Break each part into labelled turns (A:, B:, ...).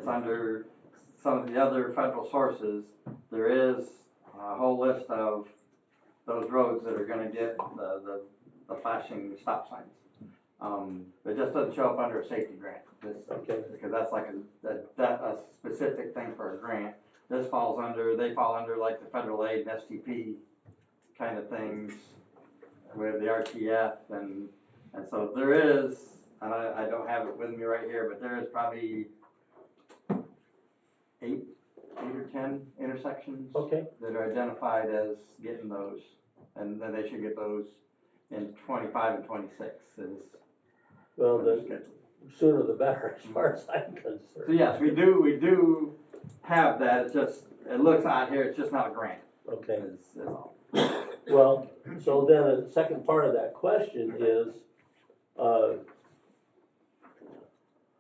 A: it's under some of the other federal sources, there is a whole list of those roads that are gonna get the flashing stop signs. It just doesn't show up under a safety grant,
B: Okay.
A: because that's like a specific thing for a grant. This falls under, they fall under like the federal aid and STP kind of things with the RTF, and so there is, and I don't have it with me right here, but there is probably eight or 10 intersections
B: Okay.
A: that are identified as getting those, and then they should get those in 25 and 26 is
B: Well,
A: when they're
B: the
A: scheduled.
B: sooner the better, as far as I'm concerned.
A: So yes, we do have that. It's just, it looks out here, it's just not a grant.
B: Okay.
A: Is all.
B: Well, so then the second part of that question is,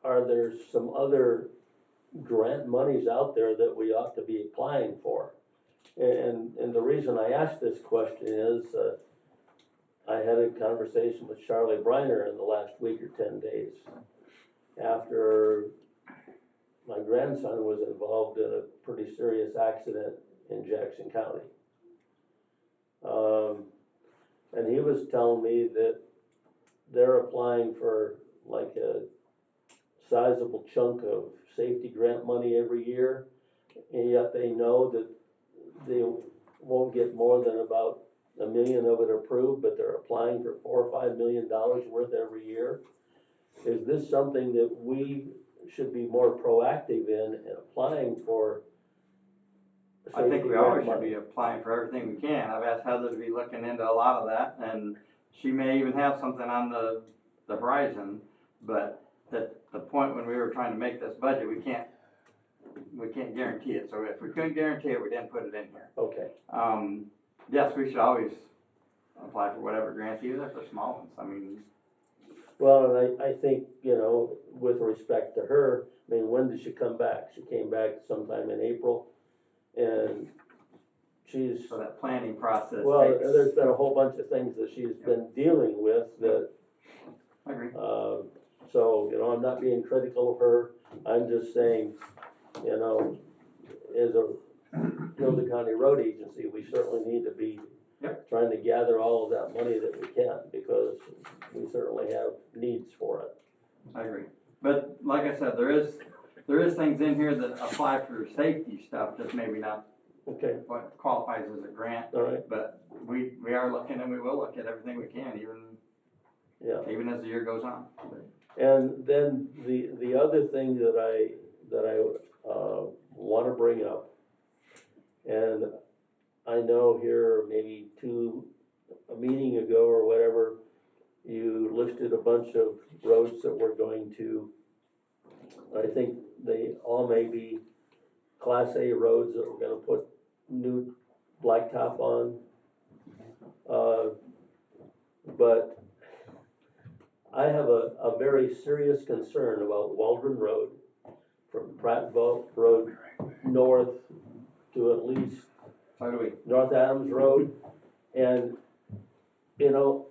B: are there some other grant monies out there that we ought to be applying for? And the reason I ask this question is, I had a conversation with Charlie Briner in the last week or 10 days after my grandson was involved in a pretty serious accident in Jackson County. And he was telling me that they're applying for like a sizable chunk of safety grant money every year, and yet they know that they won't get more than about $1 million of it approved, but they're applying for $4 or $5 million worth every year. Is this something that we should be more proactive in applying for?
A: I think we always should be applying for everything we can. I've asked Heather to be looking into a lot of that, and she may even have something on the horizon, but at the point when we were trying to make this budget, we can't guarantee it. So if we couldn't guarantee it, we didn't put it in here.
B: Okay.
A: Yes, we should always apply for whatever grants, even if they're small ones. I mean.
B: Well, and I think, you know, with respect to her, I mean, when did she come back? She came back sometime in April, and she's.
A: So that planning process.
B: Well, there's been a whole bunch of things that she's been dealing with that.
A: I agree.
B: So, you know, I'm not being critical of her. I'm just saying, you know, as a Hillsdale County Road Agency, we certainly need to be trying to gather all of that money that we can, because we certainly have needs for it.
A: I agree. But like I said, there is things in here that apply for safety stuff, just maybe not what qualifies as a grant.
B: All right.
A: But we are looking, and we will look at everything we can, even as the year goes on.
B: And then the other thing that I want to bring up, and I know here maybe a meeting ago or whatever, you listed a bunch of roads that we're going to, I think they all may be Class A roads that we're going to put new blacktop on. But I have a very serious concern about Waldron Road, from Prattville Road north to at least North Adams Road. And, you know,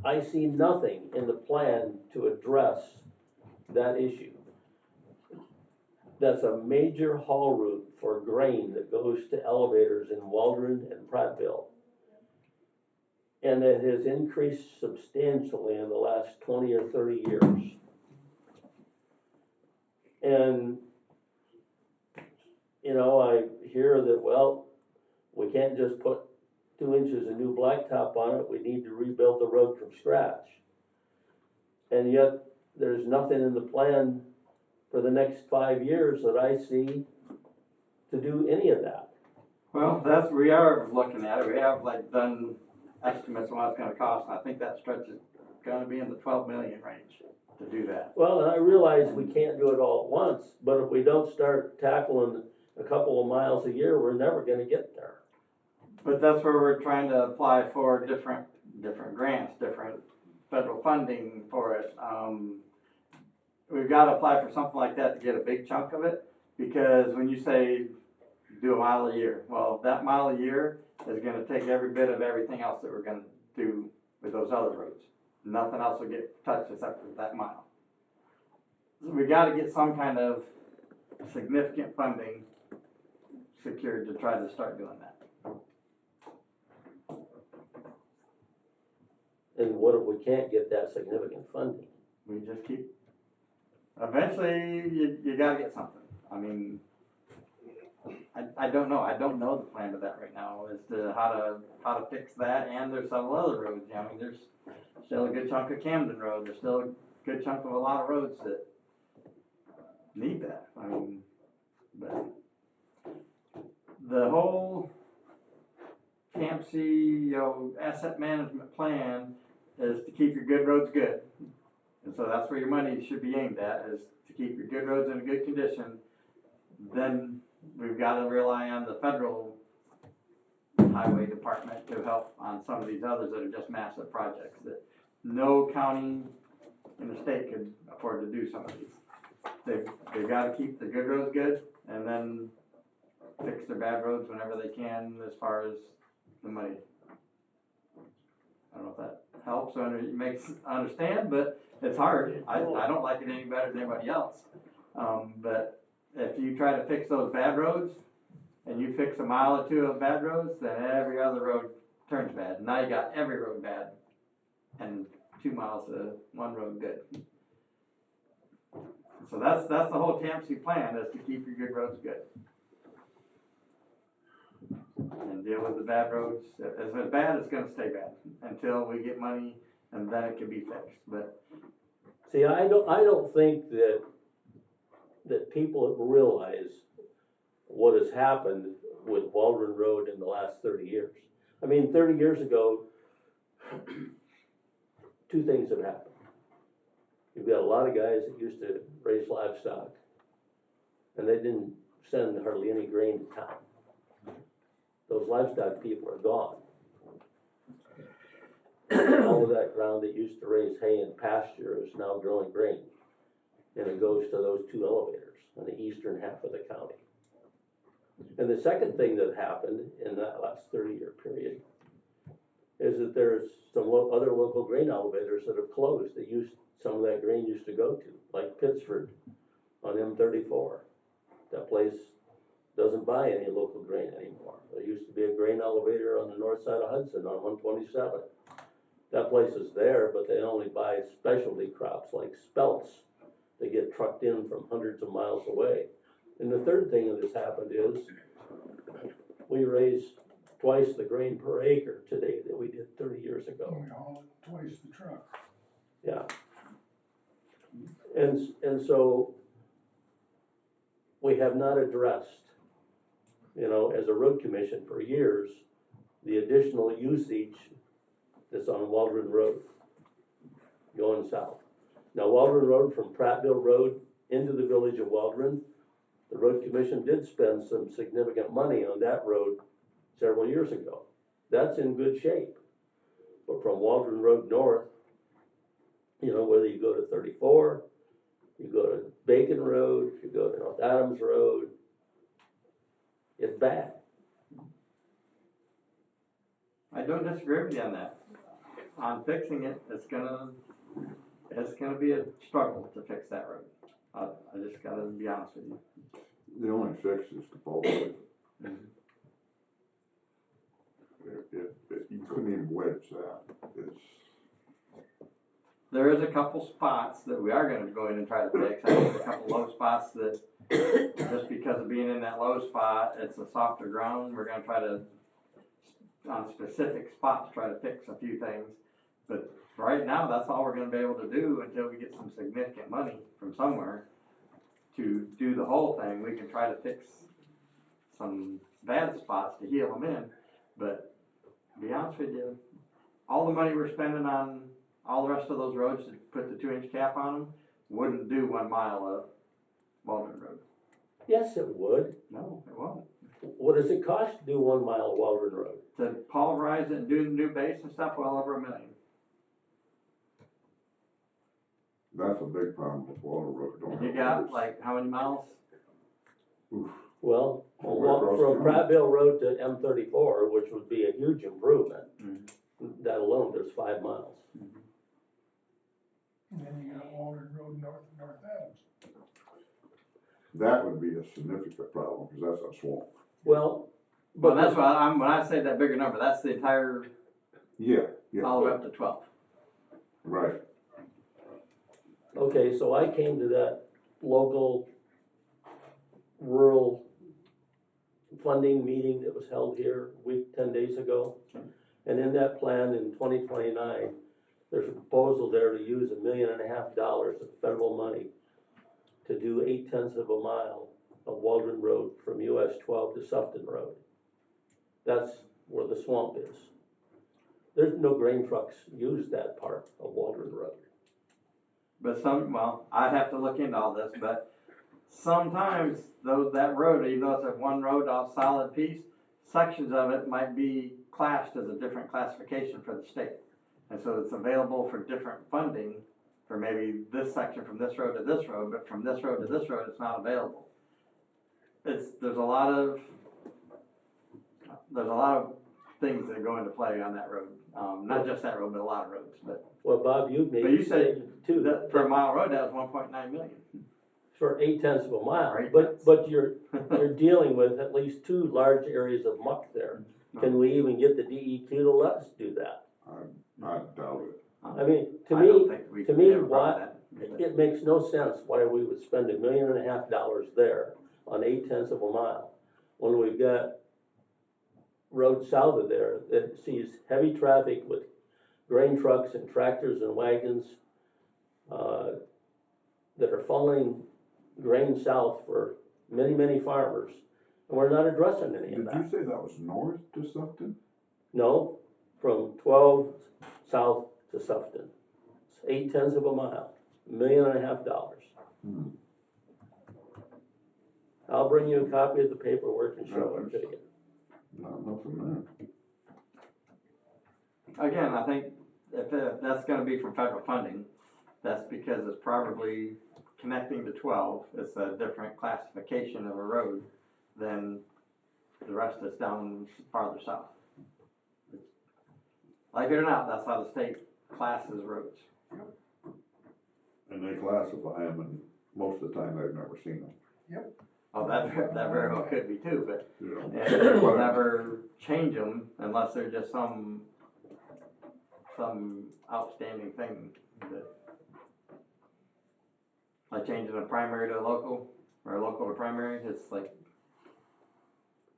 B: I see nothing in the plan to address that issue. That's a major haul route for grain that goes to elevators in Waldron and Prattville. And it has increased substantially in the last 20 or 30 years. And, you know, I hear that, well, we can't just put 2 inches of new blacktop on it, we need to rebuild the road from scratch. And yet, there's nothing in the plan for the next 5 years that I see to do any of that.
A: Well, we are looking at it. We have done estimates on what it's going to cost, and I think that stretch is going to be in the 12 million range to do that.
B: Well, and I realize we can't do it all at once, but if we don't start tackling a couple of miles a year, we're never going to get there.
A: But that's where we're trying to apply for different grants, different federal funding for it. We've got to apply for something like that to get a big chunk of it, because when you say do a mile a year, well, that mile a year is going to take every bit of everything else that we're going to do with those other roads. Nothing else will get touched except for that mile. we gotta get some kind of significant funding secured to try to start doing that.
B: And what if we can't get that significant funding?
A: We just keep, eventually, you gotta get something. I mean, I don't know, I don't know the plan to that right now, as to how to fix that, and there's several other roads, I mean, there's still a good chunk of Camden Road, there's still a good chunk of a lot of roads that need that, I mean, but the whole CAMC, asset management plan is to keep your good roads good. And so that's where your money should be aimed at, is to keep your good roads in a good condition. Then we've got to rely on the federal highway department to help on some of these others that are just massive projects that no county in the state could afford to do some of these. They've got to keep the good roads good and then fix their bad roads whenever they can as far as the money. I don't know if that helps or makes understand, but it's hard. I don't like it any better than anybody else. But if you try to fix those bad roads and you fix a mile or two of bad roads, then every other road turns bad. Now you got every road bad and 2 miles of one road good. So that's the whole TAMC plan, is to keep your good roads good. And deal with the bad roads. If it's bad, it's gonna stay bad until we get money, and then it can be fixed. But
B: See, I don't think that people realize what has happened with Waldron Road in the last 30 years. I mean, 30 years ago, two things have happened. You've got a lot of guys that used to raise livestock, and they didn't send hardly any grain to town. Those livestock people are gone. All of that ground that used to raise hay and pasture is now growing grain. And it goes to those two elevators in the eastern half of the county. And the second thing that happened in that last 30-year period is that there's some other local grain elevators that have closed that some of that grain used to go to, like Pittsford on M34. That place doesn't buy any local grain anymore. There used to be a grain elevator on the north side of Hudson on 127. That place is there, but they only buy specialty crops like spelts that get trucked in from hundreds of miles away. And the third thing that has happened is we raise twice the grain per acre today that we did 30 years ago.
C: We haul it twice the truck.
B: Yeah. And so we have not addressed, as a road commission for years, the additional usage that's on Waldron Road going south. Now, Waldron Road from Prattville Road into the village of Waldron, the road commission did spend some significant money on that road several years ago. That's in good shape. But from Waldron Road north, whether you go to 34, you go to Bacon Road, you go to North Adams Road, it's bad.
A: I don't disagree with you on that. On fixing it, it's gonna be a struggle to fix that road. I just gotta be honest with you.
D: The only fix is the bulkhead. You couldn't even wedge that.
A: There is a couple spots that we are gonna go in and try to fix. I think a couple low spots that, just because of being in that low spot, it's a softer ground. We're gonna try to, on specific spots, try to fix a few things. But right now, that's all we're gonna be able to do until we get some significant money from somewhere to do the whole thing. We can try to fix some bad spots to heal them in. But to be honest with you, all the money we're spending on all the rest of those roads to put the 2-inch cap on them wouldn't do 1 mile of Waldron Road.
B: Yes, it would.
A: No, it won't.
B: What does it cost to do 1 mile of Waldron Road?
A: To pulverize it and do the new base and stuff, well over $1 million.
D: That's a big problem with Water Road.
A: You got like how many miles?
D: Oof.
B: Well,
D: Across
B: from
D: town.
B: Prattville Road to M34, which would be a huge improvement, that alone, there's 5 miles.
C: And then you got Waldron Road north of North Adams.
D: that would be a significant problem, cause that's a swamp.
B: Well,
A: But
B: but
A: that's why when I say that bigger number, that's the entire,
D: Yeah, yeah,
A: all the way up to 12.
D: right.
B: okay, so I came to that local rural funding meeting that was held here a week, 10 days ago. And in that plan in 2029, there's a proposal there to use $1.5 million of federal money to do 0.8 of a mile of Waldron Road from US 12 to Sufton Road. That's where the swamp is. There's no grain trucks use that part of Waldron Road.
A: But well, I'd have to look into all this, but sometimes that road, even though it's a one road, all solid piece, sections of it might be classed as a different classification for the state. And so it's available for different funding for maybe this section from this road to this road, but from this road to this road, it's not available. There's a lot of things that go into play on that road. Not just that road, but a lot of roads. But
B: Well, Bob, you
A: But
B: made
A: you said
B: too.
A: that for a mile road, that was 1.9 million.
B: For 0.8 of a mile,
A: Or 0.8.
B: but you're dealing with at least 2 large areas of muck there. Can we even get the DEQ to let us do that?
D: I doubt it.
B: I mean,
A: I don't think we have a problem with that.
B: it makes no sense why we would spend $1.5 million there on 0.8 of a mile when we've got road south of there that sees heavy traffic with grain trucks and tractors and wagons that are following grain south for many, many farmers, and we're not addressing any of
D: Did
B: that.
D: you say that was north to Sufton?
B: No, from 12 south to Sufton. It's 0.8 of a mile, $1.5 million. I'll bring you a copy of the paperwork and show it to you.
D: Not nothing
A: Again, I think if that's gonna be from federal funding, that's because it's probably connecting to 12. It's a different classification of a road than the rest that's down farther south. Like it or not, that's how the state classes roads.
D: there. And they classify them, and most of the time I've never seen them.
A: Oh, that very well could be too, but
D: You know,
A: and they will never change them unless there's just some outstanding thing that, like changing a primary to a local or a local to primary. It's like,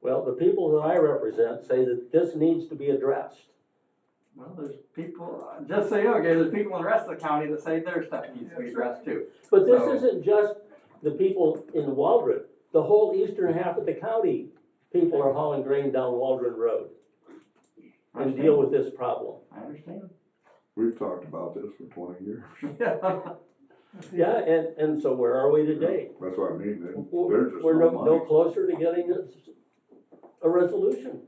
B: Well, the people that I represent say that this needs to be addressed.
A: well, there's people, just so you know, okay, there's people in the rest of the county that say their stuff needs to be addressed too.
B: But this
A: So-
B: isn't just the people in Waldron. The whole eastern half of the county, people are hauling grain down Waldron Road and deal with this problem.
A: I understand.
D: we've talked about this for 20 years.
B: Yeah, and so where are we today?
D: That's what I mean, there's just
B: We're
D: no
B: no
D: money.
B: closer to getting a resolution.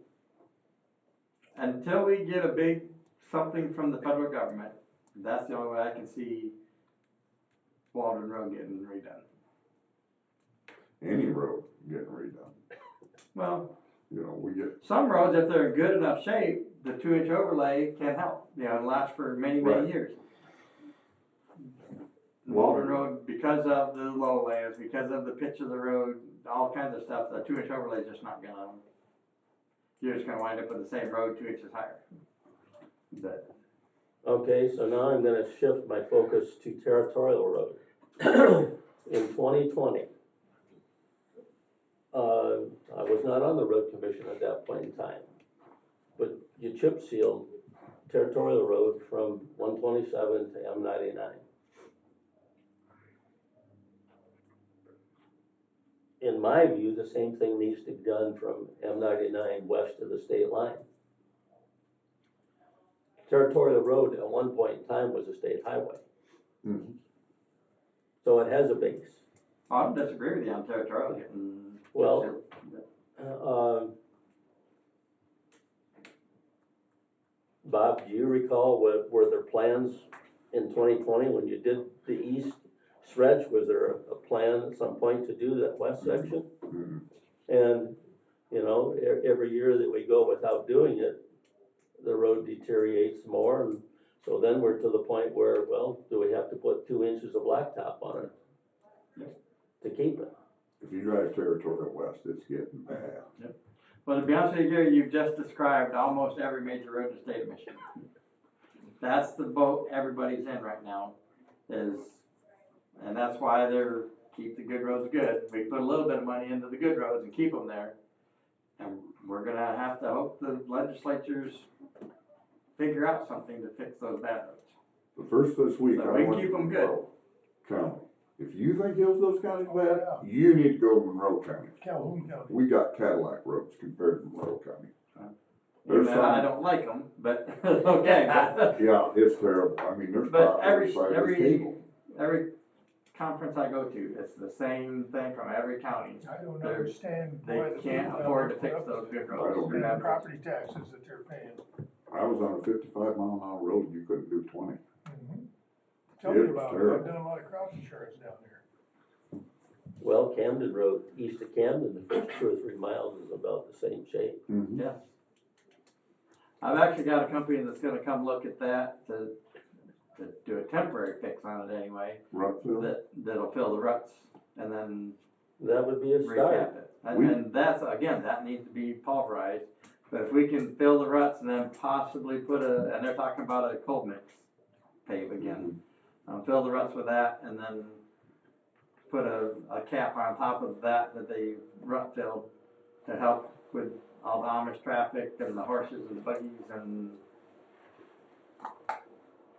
A: Until we get a big something from the federal government, that's the only way I can see Waldron Road getting redone.
D: Any road getting redone.
A: Well,
D: You know, we get,
A: some roads, if they're in good enough shape, the 2-inch overlay can help, and last for many, many
D: Right.
A: years. Waldron Road, because of the lowlands, because of the pitch of the road, all kinds of stuff, the 2-inch overlay is just not gonna, you're just gonna wind up with the same road 2 inches higher. But,
B: Okay, so now I'm gonna shift my focus to Territorial Road. In 2020, I was not on the road commission at that point in time, but you chip sealed Territorial Road from 127 to M99. In my view, the same thing needs to be done from M99 west of the state line. Territorial Road at one point in time was a state highway. So it has a base.
A: I don't disagree with you on territorial getting.
B: Well, Bob, do you recall were there plans in 2020 when you did the east stretch? Was there a plan at some point to do that west section? And, you know, every year that we go without doing it, the road deteriorates more. And so then we're to the point where, well, do we have to put 2 inches of blacktop on it to keep it?
D: if you drive territorial west, it's getting bad.
A: Well, to be honest with you, Gary, you've just described almost every major road in the state of Michigan. That's the boat everybody's in right now, and that's why they're, keep the good roads good. We put a little bit of money into the good roads and keep them there. And we're gonna have to hope the legislatures figure out something to fix those bad roads.
D: The first this week,
A: So
D: I
A: we can
D: went
A: keep
D: to
A: 'em good.
D: Monroe County. If you think Hillsdale County's bad,
C: yeah.
D: you need to go to Monroe County.
C: Calhoun County.
D: We got Cadillac roads compared to Monroe County.
A: Even
D: There's
A: though I
D: some,
A: don't like them, but, okay.
D: yeah, it's terrible. I mean, there's
A: But
D: potholes by this cable.
A: every conference I go to, it's the same thing from every county.
C: I don't
A: They're-
C: understand
A: They
C: why the people
A: can't
C: down
A: afford to
C: there
A: fix
C: put up
A: those
C: with
A: good
C: it.
D: I
A: roads.
D: don't
C: And the
D: either.
C: property taxes that they're paying.
D: I was on a 55-mile-an-hour road, and you couldn't do 20.
C: Tell me
D: It's
C: about it,
D: terrible.
C: I've done a lot of crop insurance down there.
B: Well, Camden Road, east of Camden, the first 2 or 3 miles is about the same shape.
D: Mm-hmm.
A: Yes. I've actually got a company that's gonna come look at that to do a temporary fix on it anyway,
D: Rutsville?
A: that'll fill the ruts and then
B: That would be a start.
A: recap it.
D: We-
A: And that's, again, that needs to be pulverized, but if we can fill the ruts and then possibly put and they're talking about a cold mix pave again. Fill the ruts with that and then put a cap on top of that they rut filled to help with all the Amish traffic and the horses and buggies, and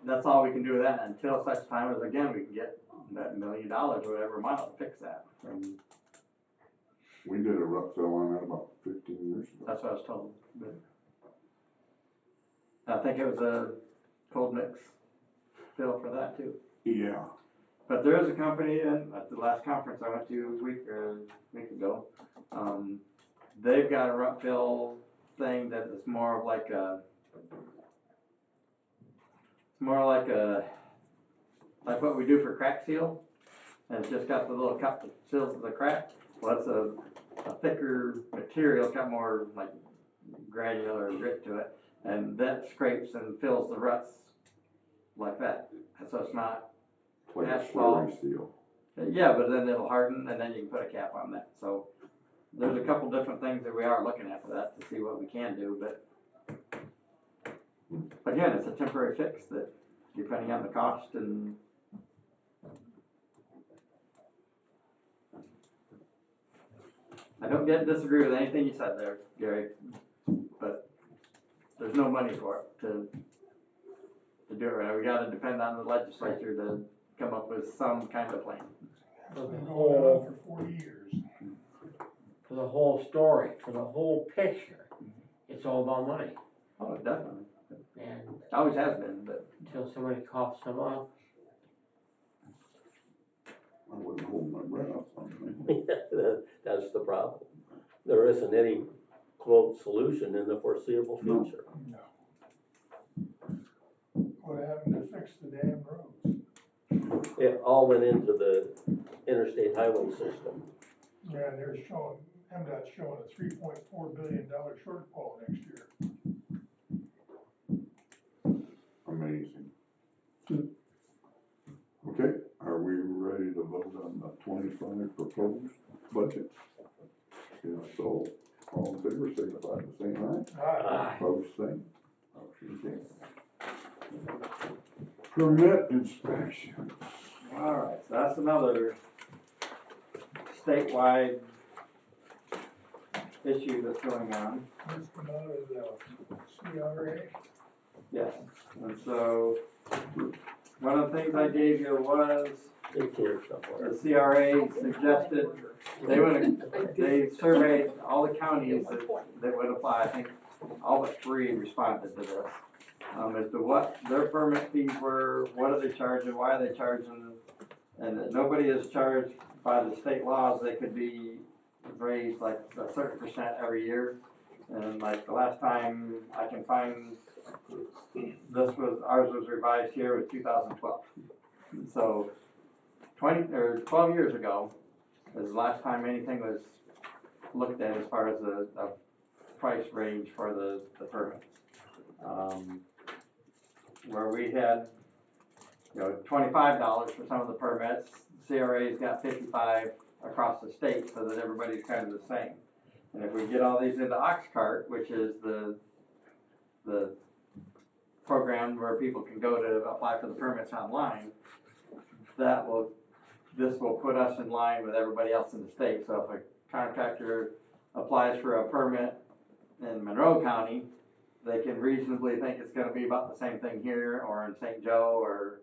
A: that's all we can do with that until such time as, again, we can get that $1 million or whatever amount to fix that. And
D: We did a Rutsville on that about 15 years ago.
A: that's what I was told. But I think it was a cold mix fill for that too.
D: Yeah.
A: But there is a company, and at the last conference I went to a week ago, they've got a rut fill thing that is more of like like what we do for crack seal, and it's just got the little cup that seals the crack. Well, it's a thicker material, it's got more like granular grit to it, and that scrapes and fills the ruts like that. And so it's not,
D: Like a
A: Asphalt.
D: slurry seal.
A: yeah, but then it'll harden, and then you can put a cap on that. So there's a couple different things that we are looking at for that to see what we can do, but again, it's a temporary fix that, depending on the cost and I don't disagree with anything you said there, Gary, but there's no money for it to do it right now. We gotta depend on the legislature to come up with some kind of plan.
C: It's been going on for 40 years.
E: For the whole story, for the whole picture, it's all about money.
A: Oh, definitely.
E: And
A: It always has been, but
E: until somebody coughs them up,
D: I wouldn't hold my breath on something.
B: That's the problem. There isn't any quote solution in the foreseeable
D: No.
B: future.
C: No. What happened to fix the damn roads?
B: It all went into the interstate highway system.
C: Yeah, they're showing, MDOT's showing a $3.4 billion shortfall next year.
D: Amazing. Okay, are we ready to vote on the 25 proposed budget? Yeah, so all in favor, signify by saying aye.
C: Aye.
D: Opposed, same. Motion carries. Permit inspection.
A: alright, so that's another statewide issue that's going on.
C: This come out of the CRA.
A: Yes, and so one of the things I gave you was
B: It's here somewhere.
A: the CRA suggested they surveyed all the counties that would apply. I think all but 3 responded to this. As to what their permit fees were, what are they charging, why are they charging, and that nobody is charged by the state laws. They could be raised like a certain percent every year. And like the last time I can find, ours was revised here was 2012. So 12 years ago is the last time anything was looked at as far as a price range for the permits. Where we had, $25 for some of the permits, CRA's got 55 across the state so that everybody's kind of the same. And if we get all these into Oxcart, which is the program where people can go to apply for the permits online, this will put us in line with everybody else in the state. So if a contractor applies for a permit in Monroe County, they can reasonably think it's gonna be about the same thing here or in St. Joe or,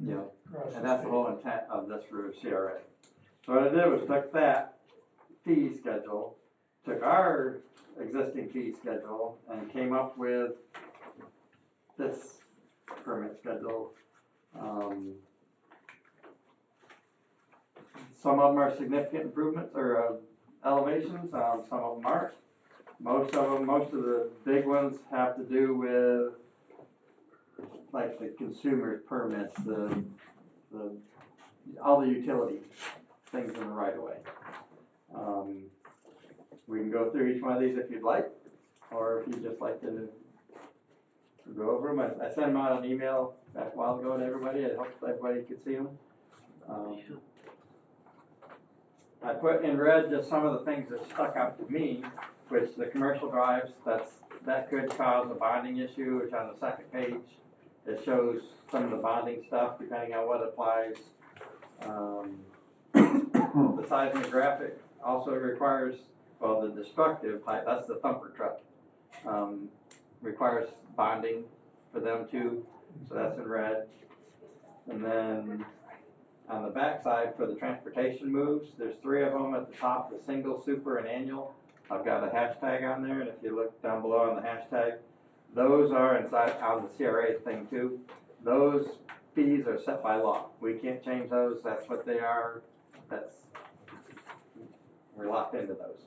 A: you know,
C: Across
A: and that's the whole intent of this for CRA. So what I did was took that fee schedule, took our existing fee schedule and came up with this permit schedule. Some of them are significant improvements or elevations, some of them aren't. Most of the big ones have to do with like the consumer permits, all the utility things in the right of way. We can go through each one of these if you'd like, or if you'd just like to go over them. I sent them out an email back a while ago to everybody. I hope everybody could see them. I put in red just some of the things that stuck out to me, which the commercial drives, that could cause a bonding issue, which on the second page, it shows some of the bonding stuff depending on what applies. The seismographic also requires, well, the destructive type, that's the thumper truck, requires bonding for them too, so that's in red. And then on the back side for the transportation moves, there's 3 of them at the top, the single, super, and annual. I've got a hashtag on there, and if you look down below on the hashtag, those are inside on the CRA thing too. Those fees are set by law. We can't change those. That's what they are. We're locked into those.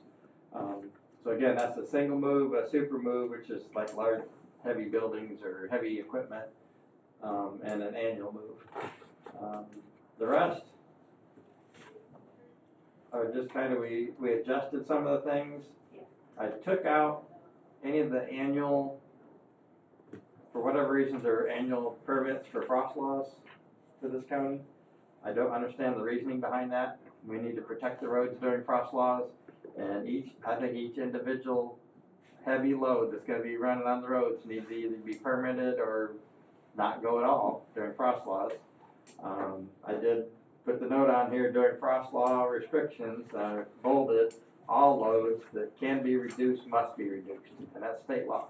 A: So again, that's a single move, a super move, which is like large, heavy buildings or heavy equipment, and an annual move. The rest are just kind of, we adjusted some of the things. I took out any of the annual, for whatever reason, there are annual permits for frost laws for this county. I don't understand the reasoning behind that. We need to protect the roads during frost laws, and I think each individual heavy load that's gonna be running on the roads needs to either be permitted or not go at all during frost laws. I did put the note on here during frost law restrictions, bolded, all loads that can be reduced must be reduced, and that's state law.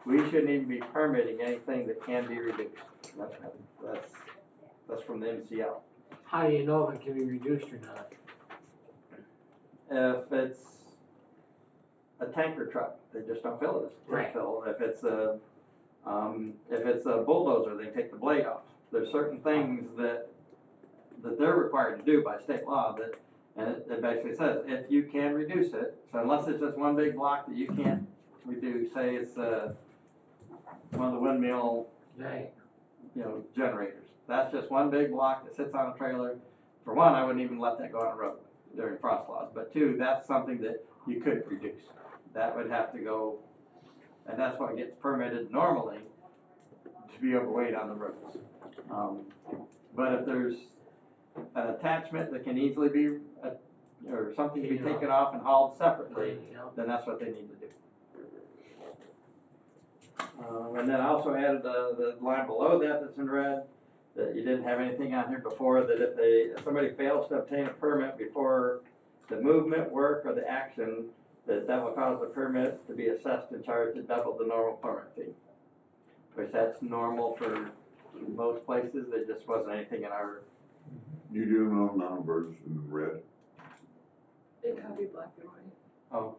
A: We shouldn't even be permitting anything that can be reduced. That's from the MCL.
E: How do you know if it can be reduced or not?
A: If it's a tanker truck, they just don't fill it as
E: Right.
A: full. If it's a bulldozer, they take the blade off. There's certain things that they're required to do by state law and it basically says, if you can reduce it, so unless it's just one big block that you can't reduce, say it's one of the windmill,
E: Right.
A: generators. That's just one big block that sits on a trailer. For one, I wouldn't even let that go on a road during frost laws. But 2, that's something that you couldn't reduce. That would have to go, and that's what gets permitted normally to be overweight on the roads. But if there's an attachment that can easily be, or something to be taken off and hauled separately, then that's what they need to do. And then I also added the line below that's in red, that you didn't have anything on here before, that if somebody fails to obtain a permit before the movement, work, or the action, that will cause the permit to be assessed and charged at double the normal permit fee. Which that's normal for most places, there just wasn't anything in our.
D: You do know numbers in red?
F: They copy black and white.
A: Oh.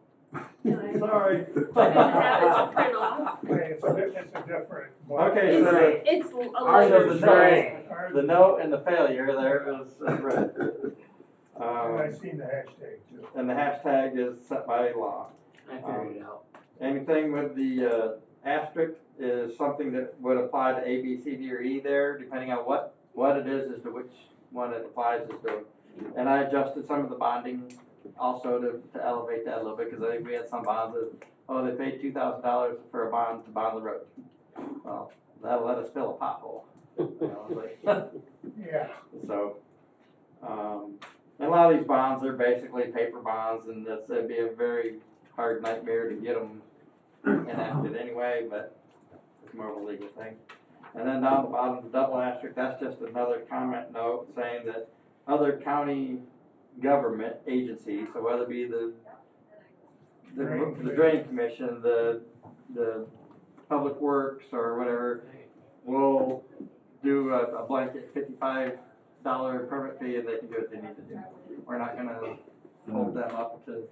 F: Yeah,
A: Sorry.
F: I didn't have it to print off.
C: Hey, it's a different.
A: Okay,
F: It's,
A: so
F: it's a
E: Ours
F: lighter
E: is
F: shade.
E: gray.
A: the note and the failure there is red.
C: And I seen the hashtag too.
A: And the hashtag is set by law.
E: I figured it out.
A: Anything with the asterisk is something that would apply to A, B, C, D, or E there, depending on what it is as to which one it applies as to. And I adjusted some of the bonding also to elevate that a little bit, because I think we had some bonds that, they paid $2,000 for a bond to bond the road. Well, that'll let us fill a pothole.
C: Yeah.
A: So, And a lot of these bonds are basically paper bonds, and it'd be a very hard nightmare to get them enacted anyway, but it's more of a legal thing. And then down the bottom, the double asterisk, that's just another comment note saying that other county government agencies, so whether it be the drain commission, the public works or whatever, will do a blanket $55 permit fee and they can do what they need to do. We're not gonna hold them up to,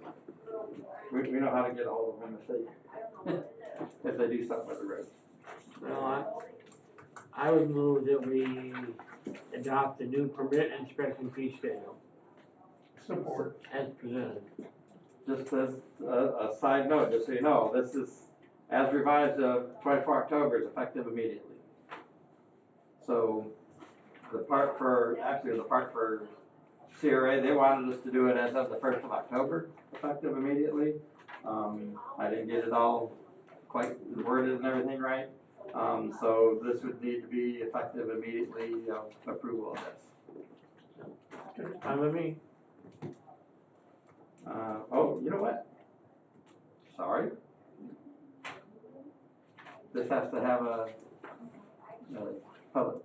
A: we know how to get a hold of them if they do something with the roads.
E: Well, I would move that we adopt the new permit inspection fee schedule
C: Support.
E: as presented.
A: Just as a side note, just so you know, this is, as revised of 24 October is effective immediately. So the part for CRA, they wanted us to do it as of the 1st of October, effective immediately. I didn't get it all quite worded and everything right. So this would need to be effective immediately, approval of this.
E: Fine with me?
A: Oh, you know what? Sorry. This has to have a public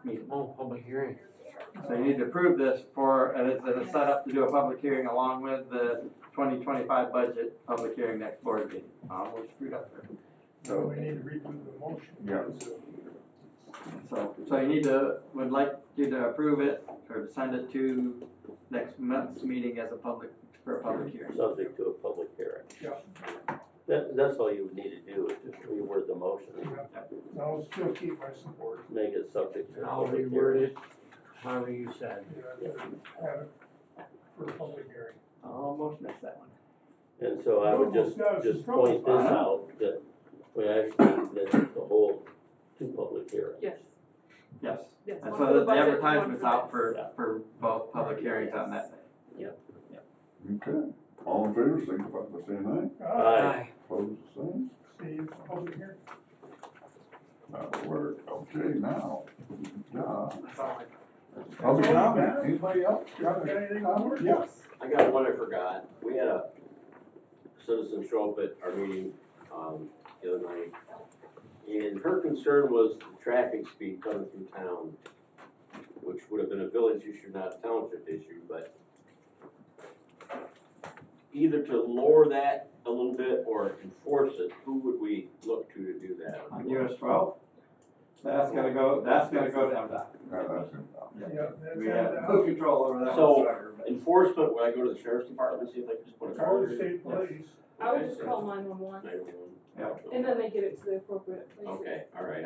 A: meeting.
E: Oh, public hearing.
A: So you need to approve this and it's set up to do a public hearing along with the 2025 budget public hearing next board meeting. We're screwed up there.
C: So we need to redo the motion.
D: Yeah.
A: So you need to, would like you to approve it or to send it to next month's meeting as for a public hearing.
B: Subject to a public hearing.
C: Yeah.
B: That's all you would need to do, is just reword the motion,
C: I'll still keep my support.
B: make it subject to a
E: I'll
B: public
E: reword
B: hearing.
E: it however you said.
C: Yeah, have it for a public hearing.
A: I'll motion is that one.
B: And so I would just point this out, that we actually, that the whole two public hearings.
F: Yes,
A: Yes.
F: yes.
A: And
F: one
A: so
F: for
A: that the
F: budget, one
A: advertisement's
F: for
A: out
F: this.
A: for both public hearings on that day.
D: Okay, all in favor, signify by saying
B: Aye.
D: aye. Opposed, the same.
C: See you for public hearing.
D: That'll work. Okay, now,
C: That's all
D: public
C: you
D: comment,
C: got?
D: anybody else?
C: Got anything more?
D: Yes.
G: I got one I forgot. We had a citizen show up at our meeting, the other night. And her concern was the traffic speed coming through town, which would have been a village issue, not a township issue, but either to lower that a little bit or enforce it, who would we look to do that?
A: On US 12, that's gonna go to MDOT.
D: That's it.
C: Yeah, that's
A: We have
C: it.
A: no control over that
G: So-
A: whatsoever. but-
G: Enforcement, would I go to the sheriff's department, see if they can just put a
C: Go
G: card
C: to
G: in?
C: state police.
F: I would just call 911,
G: 911.
A: Yeah.
F: and then they get it to the appropriate place.
G: Okay, all right,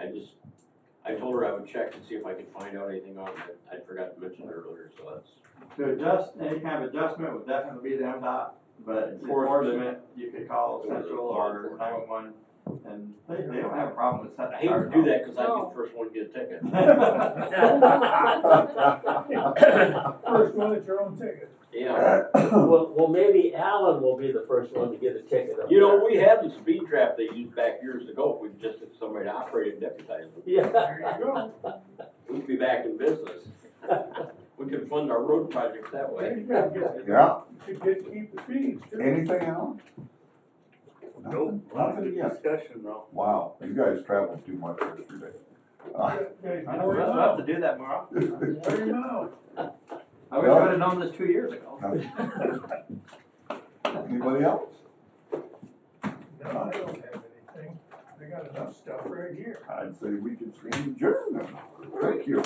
G: I told her I would check and see if I could find out anything on it. I forgot to mention it earlier, so that's.
A: To adjust, any kind of adjustment would definitely be the MDOT, but
G: Enforcement.
A: enforcement, you could call Central or 911, and they don't have a problem with setting.
G: I hate to do that, cause I'd be the first one to get a ticket.
C: First one at your own ticket.
G: Yeah,
B: Well, maybe Alan will be the first one to get a ticket up
G: you know,
B: there.
G: we had the speed trap they used back years ago, if we could just get somebody to operate and deputize them.
B: Yeah.
C: There you go.
G: We'd be back in business. We could fund our road projects that
C: There
G: way.
C: you go. Get-
D: Yeah,
C: keep the fees too.
D: anything else?
H: Nope,
D: Nothing yet.
H: discussion though.
D: Wow, you guys traveled too much yesterday.
C: Guys,
A: I know, we'll have to do that more often.
C: Wear your mouth.
A: I wish I would've known this 2 years ago.
D: Anybody else?
C: No, I don't have anything. They got enough stuff right here.
D: I'd say we could stand adjourned then. Thank you.